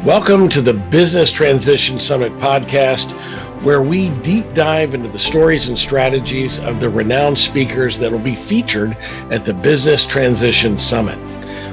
Welcome to the Business Transition Summit podcast, where we deep dive into the stories and strategies of the renowned speakers that will be featured at the Business Transition Summit.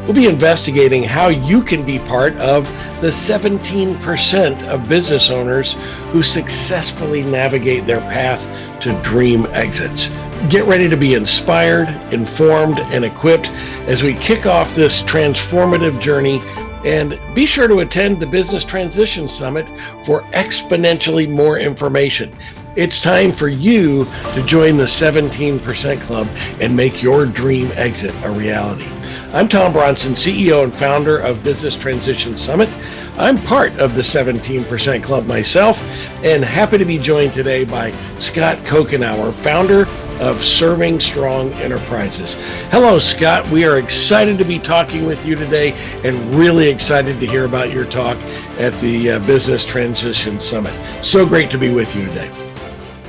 We'll be investigating how you can be part of the 17% of business owners who successfully navigate their path to dream exits. Get ready to be inspired, informed, and equipped as we kick off this transformative journey. And be sure to attend the Business Transition Summit for exponentially more information. It's time for you to join the 17% Club and make your dream exit a reality. I'm Tom Bronson, CEO and founder of Business Transition Summit. I'm part of the 17% Club myself, and happy to be joined today by Scott Couchenour, founder of Serving Strong Enterprises. Hello, Scott. We are excited to be talking with you today and really excited to hear about your talk at the Business Transition Summit. So great to be with you today.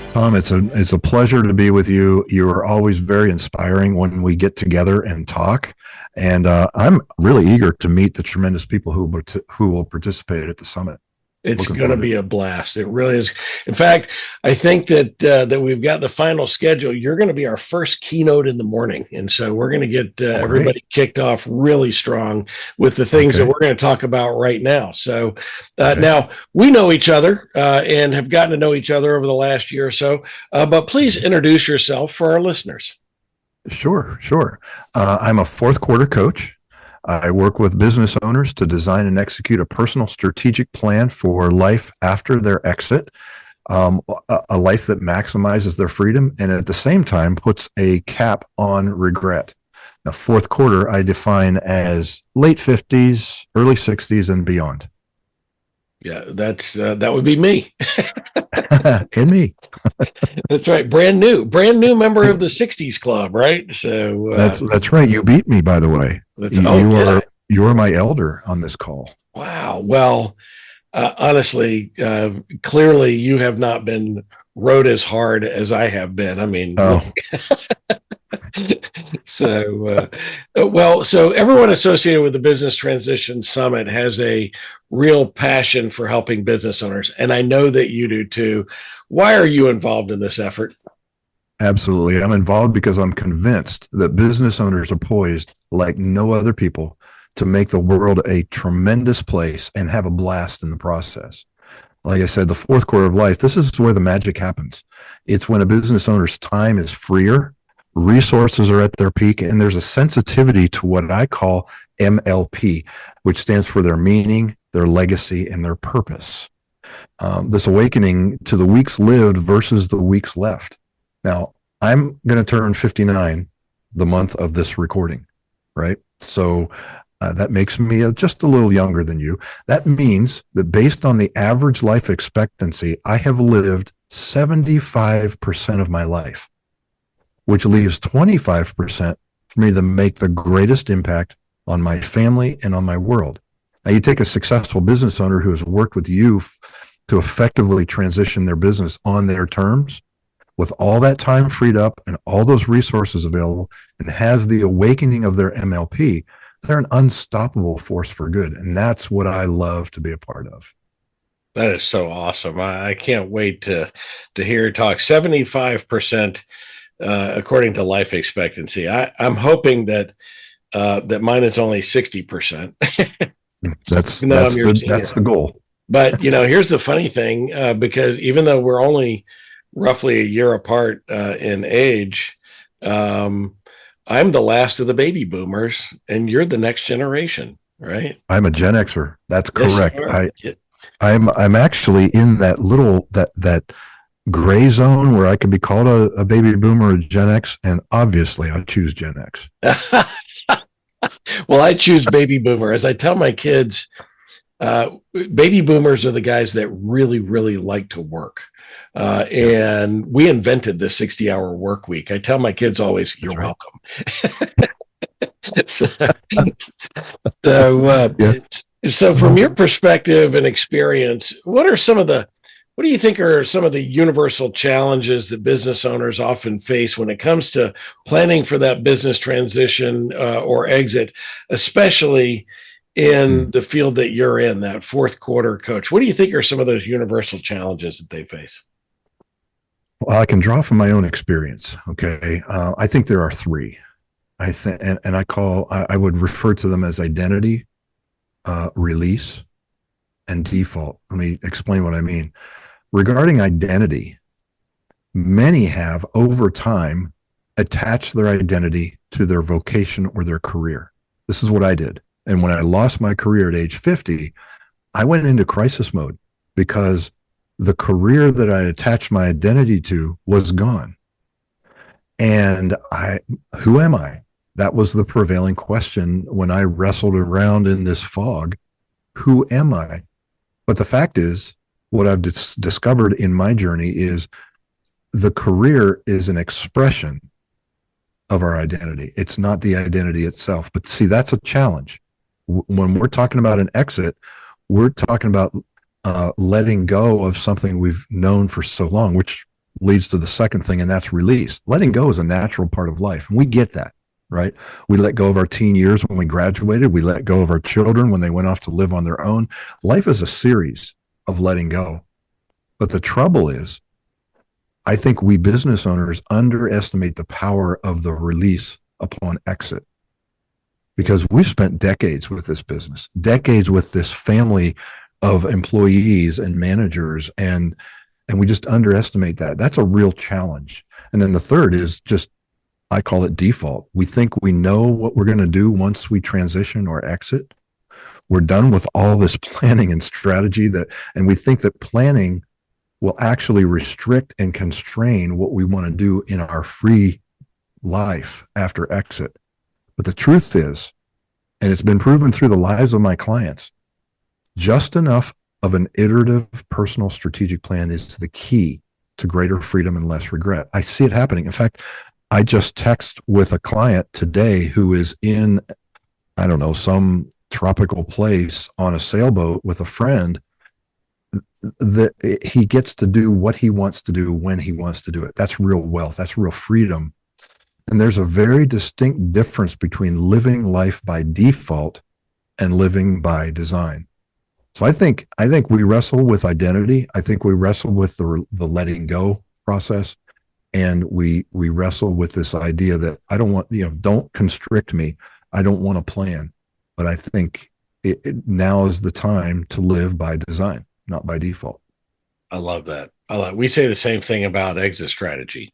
Tom, it's a pleasure to be with you. You are always very inspiring when we get together and talk. And I'm really eager to meet the tremendous people who will participate at the summit. It's going to be a blast. It really is. In fact, I think that we've got the final schedule. You're going to be our first keynote in the morning. And so we're going to get everybody kicked off really strong with the things that we're going to talk about right now. So now we know each other and have gotten to know each other over the last year or so. But please introduce yourself for our listeners. Sure. I'm a fourth quarter coach. I work with business owners to design and execute a personal strategic plan for life after their exit, a life that maximizes their freedom and at the same time puts a cap on regret. Now, fourth quarter, I define as late 50s, early 60s, and beyond. Yeah, that would be me. And me. That's right. Brand new member of the 60s Club, right? So that's right. You beat me, by the way. You are my elder on this call. Wow. Well, honestly, clearly you have not been rode as hard as I have been. I mean, so everyone associated with the Business Transition Summit has a real passion for helping business owners. And I know that you do too. Why are you involved in this effort? Absolutely. I'm involved because I'm convinced that business owners are poised like no other people to make the world a tremendous place and have a blast in the process. Like I said, the fourth quarter of life, this is where the magic happens. It's when a business owner's time is freer, resources are at their peak, and there's a sensitivity to what I call MLP, which stands for their meaning, their legacy, and their purpose. This awakening to the weeks lived versus the weeks left. Now, I'm going to turn 59 the month of this recording, right? So that makes me just a little younger than you. That means that based on the average life expectancy, I have lived 75% of my life, which leaves 25% for me to make the greatest impact on my family and on my world. Now, you take a successful business owner who has worked with you to effectively transition their business on their terms, with all that time freed up and all those resources available, and has the awakening of their MLP, they're an unstoppable force for good. And that's what I love to be a part of. That is so awesome. I can't wait to hear your talk. 75%, according to life expectancy. I'm hoping that mine is only 60%. That's the goal. But, here's the funny thing, because even though we're only roughly a year apart in age, I'm the last of the baby boomers, and you're the next generation, right? I'm a Gen Xer. That's correct. Yes, I'm actually in that gray zone where I could be called a baby boomer or Gen X, and obviously I choose Gen X. Well, I choose baby boomer. As I tell my kids, baby boomers are the guys that really, really like to work. And we invented the 60-hour work week. I tell my kids always, "You're welcome." So from your perspective and experience, what do you think are some of the universal challenges that business owners often face when it comes to planning for that business transition or exit, especially in the field that you're in, that fourth quarter coach? What do you think are some of those universal challenges that they face? Well, I can draw from my own experience. Okay. I think there are three. I think, and I would refer to them as identity, release, and default. Let me explain what I mean. Regarding identity, many have over time attached their identity to their vocation or their career. This is what I did. And when I lost my career at age 50, I went into crisis mode because the career that I attached my identity to was gone. And who am I? That was the prevailing question when I wrestled around in this fog. Who am I? But the fact is, what I've discovered in my journey is the career is an expression of our identity. It's not the identity itself. But see, that's a challenge. When we're talking about an exit, we're talking about letting go of something we've known for so long, which leads to the second thing, and that's release. Letting go is a natural part of life, and we get that, right? We let go of our teen years when we graduated. We let go of our children when they went off to live on their own. Life is a series of letting go. But the trouble is, I think we business owners underestimate the power of the release upon exit, because we've spent decades with this business, decades with this family of employees and managers, and we just underestimate that. That's a real challenge. And then the third is just, I call it default. We think we know what we're going to do once we transition or exit. We're done with all this planning and strategy and we think that planning will actually restrict and constrain what we want to do in our free life after exit. But the truth is, and it's been proven through the lives of my clients, just enough of an iterative personal strategic plan is the key to greater freedom and less regret. I see it happening. In fact, I just text with a client today who is in, I don't know, some tropical place on a sailboat with a friend, that he gets to do what he wants to do when he wants to do it. That's real wealth. That's real freedom. And there's a very distinct difference between living life by default and living by design. So I think we wrestle with identity. I think we wrestle with the letting go process, and we wrestle with this idea that I don't want, don't constrict me. I don't want a plan. But I think now is the time to live by design, not by default. I love that. We say the same thing about exit strategy,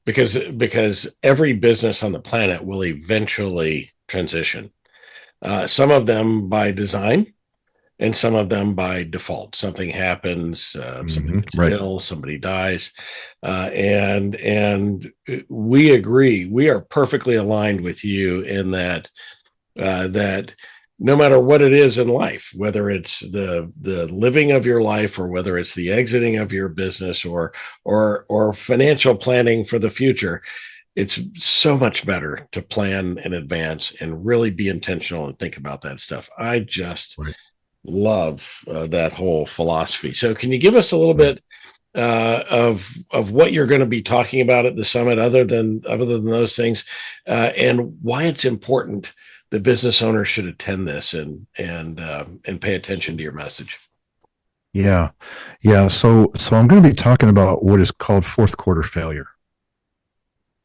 because every business on the planet will eventually transition. Some of them by design, and some of them by default. Something happens, somebody gets ill, somebody dies, and we agree. We are perfectly aligned with you in that no matter what it is in life, whether it's the living of your life or whether it's the exiting of your business or financial planning for the future, it's so much better to plan in advance and really be intentional and think about that stuff. I just love that whole philosophy. So can you give us a little bit of what you're going to be talking about at the summit, other than those things, and why it's important that business owners should attend this and pay attention to your message? Yeah. So I'm going to be talking about what is called fourth quarter failure.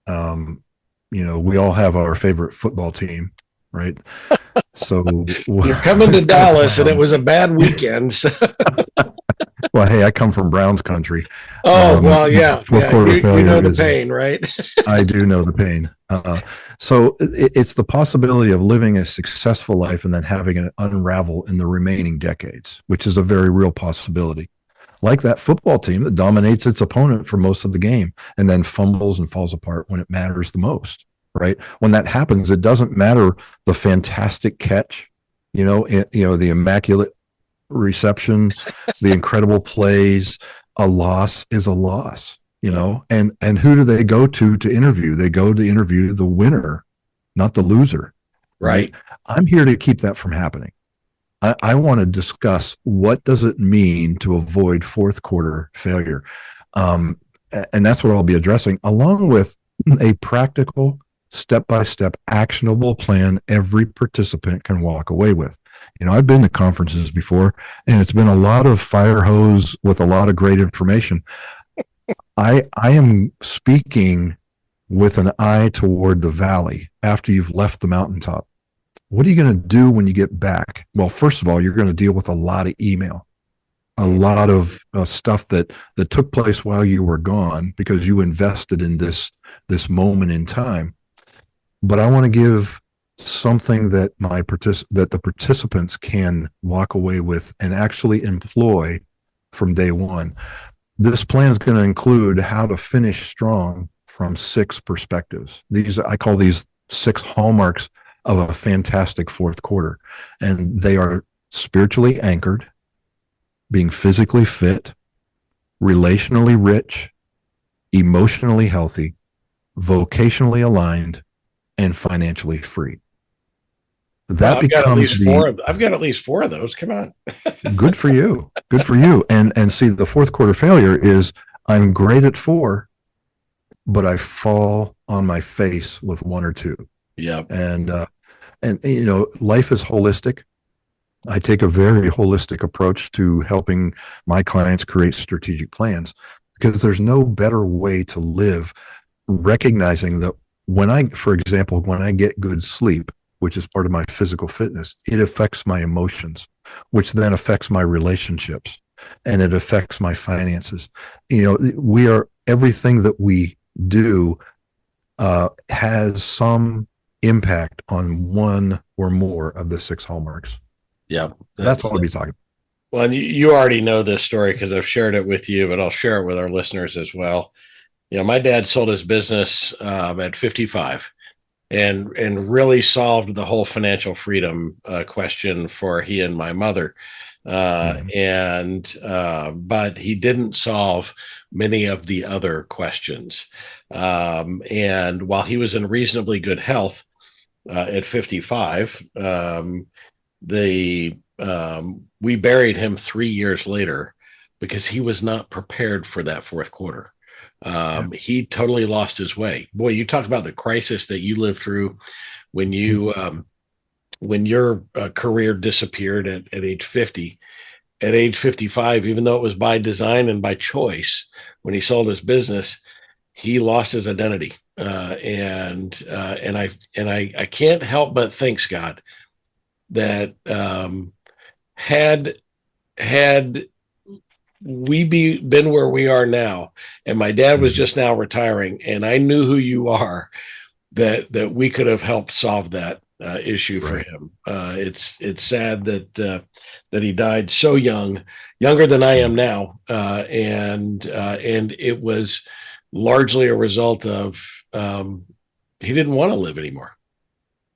We all have our favorite football team, right? So you're coming to Dallas, and it was a bad weekend. So. Well, hey, I come from Browns country. Oh, well, yeah. You know the pain, right? I do know the pain. So it's the possibility of living a successful life and then having it unravel in the remaining decades, which is a very real possibility. Like that football team that dominates its opponent for most of the game and then fumbles and falls apart when it matters the most, right? When that happens, it doesn't matter the fantastic catch, the immaculate reception, the incredible plays. A loss is a loss, and who do they go to interview? They go to interview the winner, not the loser, right? I'm here to keep that from happening. I want to discuss what does it mean to avoid fourth quarter failure. And that's what I'll be addressing, along with a practical step-by-step actionable plan every participant can walk away with. I've been to conferences before, and it's been a lot of fire hose with a lot of great information. I am speaking with an eye toward the valley after you've left the mountaintop. What are you going to do when you get back? Well, first of all, you're going to deal with a lot of email, a lot of stuff that took place while you were gone because you invested in this moment in time. But I want to give something that that the participants can walk away with and actually employ from day one. This plan is going to include how to finish strong from 6 perspectives. I call these 6 hallmarks of a fantastic fourth quarter, and they are spiritually anchored, being physically fit, relationally rich, emotionally healthy, vocationally aligned, and financially free. That becomes I've got at least 4 of those. Come on. Good for you. Good for you. And see, the fourth quarter failure is I'm great at 4, but I fall on my face with 1 or 2. Yeah. And life is holistic. I take a very holistic approach to helping my clients create strategic plans because there's no better way to live, recognizing that for example, when I get good sleep, which is part of my physical fitness, it affects my emotions, which then affects my relationships, and it affects my finances. Everything that we do has some impact on 1 or more of the 6 hallmarks. Yeah. That's what I'll be talking about. Well, and you already know this story because I've shared it with you, but I'll share it with our listeners as well. My dad sold his business at 55 and really solved the whole financial freedom question for he and my mother. But he didn't solve many of the other questions. And while he was in reasonably good health at 55, we buried him 3 years later because he was not prepared for that fourth quarter. He totally lost his way. Boy, you talk about the crisis that you lived through when your career disappeared at age 50. At age 55, even though it was by design and by choice, when he sold his business, he lost his identity. And I can't help but think, Scott, that had we been where we are now, and my dad was just now retiring, and I knew who you are, that we could have helped solve that issue for him. It's sad that he died so young, younger than I am now, and it was largely a result of he didn't want to live anymore,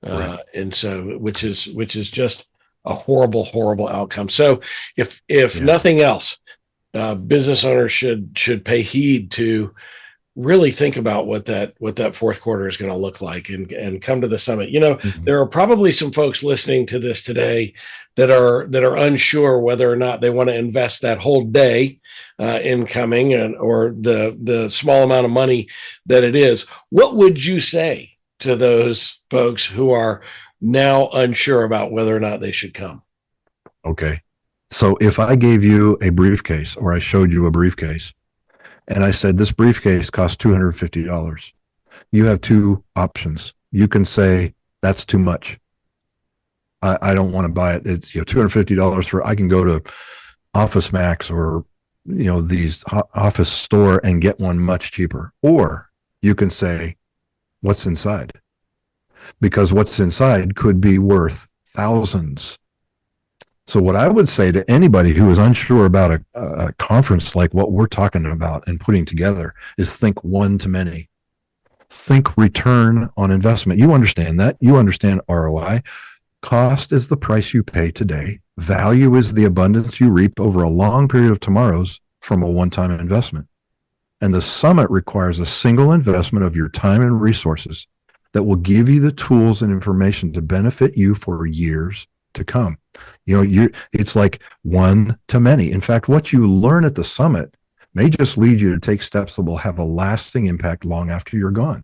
and so which is just a horrible outcome. So if nothing else, business owners should pay heed to really think about what that fourth quarter is going to look like and come to the summit. There are probably some folks listening to this today that are unsure whether or not they want to invest that whole day in coming or the small amount of money that it is. What would you say to those folks who are now unsure about whether or not they should come? Okay. So if I gave you a briefcase or I showed you a briefcase and I said, this briefcase costs $250, you have 2 options. You can say, that's too much. I don't want to buy it. It's $250 I can go to Office Max or these office store and get one much cheaper. Or you can say, what's inside? Because what's inside could be worth thousands. So what I would say to anybody who is unsure about a conference like what we're talking about and putting together is think one to many. Think return on investment. You understand that. You understand ROI. Cost is the price you pay today. Value is the abundance you reap over a long period of tomorrows from a one-time investment. And the summit requires a single investment of your time and resources that will give you the tools and information to benefit you for years to come. It's like one to many. In fact, what you learn at the summit may just lead you to take steps that will have a lasting impact long after you're gone.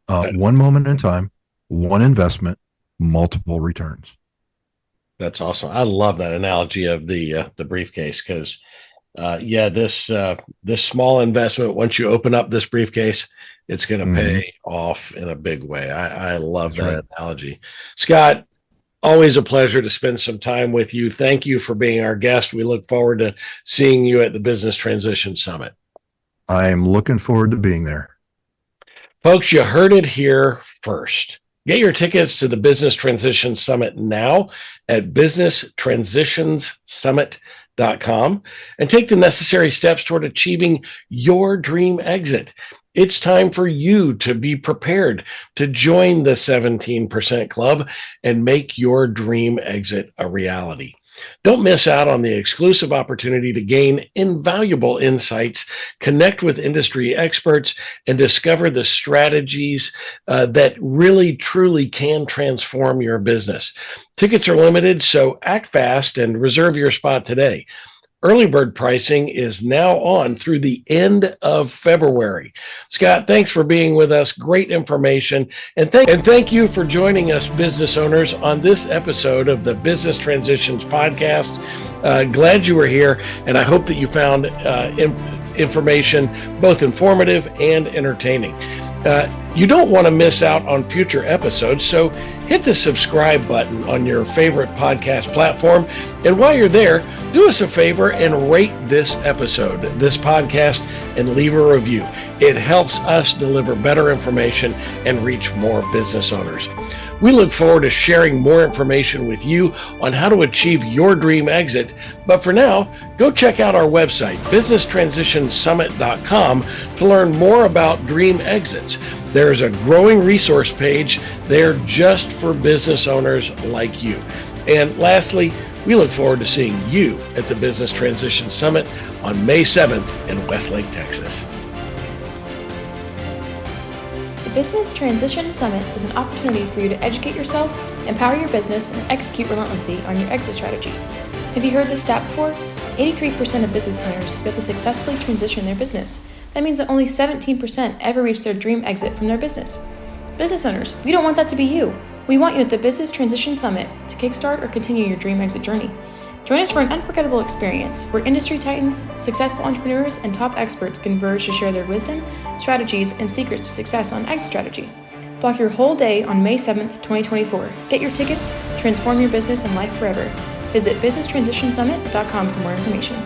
One moment in time, one investment, multiple returns. That's awesome. I love that analogy of the briefcase because, this small investment, once you open up this briefcase, it's going to pay off in a big way. I love that analogy. Scott, always a pleasure to spend some time with you. Thank you for being our guest. We look forward to seeing you at the Business Transition Summit. I am looking forward to being there. Folks, you heard it here first. Get your tickets to the Business Transition Summit now at businesstransitionssummit.com and take the necessary steps toward achieving your dream exit. It's time for you to be prepared to join the 17% club and make your dream exit a reality. Don't miss out on the exclusive opportunity to gain invaluable insights, connect with industry experts, and discover the strategies that really, truly can transform your business. Tickets are limited, so act fast and reserve your spot today. Early bird pricing is now on through the end of February. Scott, thanks for being with us. Great information. And thank you for joining us, business owners, on this episode of the Business Transitions Podcast. Glad you were here, and I hope that you found information both informative and entertaining. You don't want to miss out on future episodes, so hit the subscribe button on your favorite podcast platform. And while you're there, do us a favor and rate this episode, this podcast, and leave a review. It helps us deliver better information and reach more business owners. We look forward to sharing more information with you on how to achieve your dream exit. But for now, go check out our website, businesstransitionssummit.com, to learn more about dream exits. There's a growing resource page there just for business owners like you. And lastly, we look forward to seeing you at the Business Transition Summit on May 7th in Westlake, Texas. The Business Transition Summit is an opportunity for you to educate yourself, empower your business, and execute relentlessly on your exit strategy. Have you heard this stat before? 83% of business owners fail to successfully transition their business. That means that only 17% ever reach their dream exit from their business. Business owners, we don't want that to be you. We want you at the Business Transition Summit to kickstart or continue your dream exit journey. Join us for an unforgettable experience where industry titans, successful entrepreneurs, and top experts converge to share their wisdom, strategies, and secrets to success on exit strategy. Block your whole day on May 7th, 2024. Get your tickets, transform your business and life forever. Visit businesstransitionssummit.com for more information.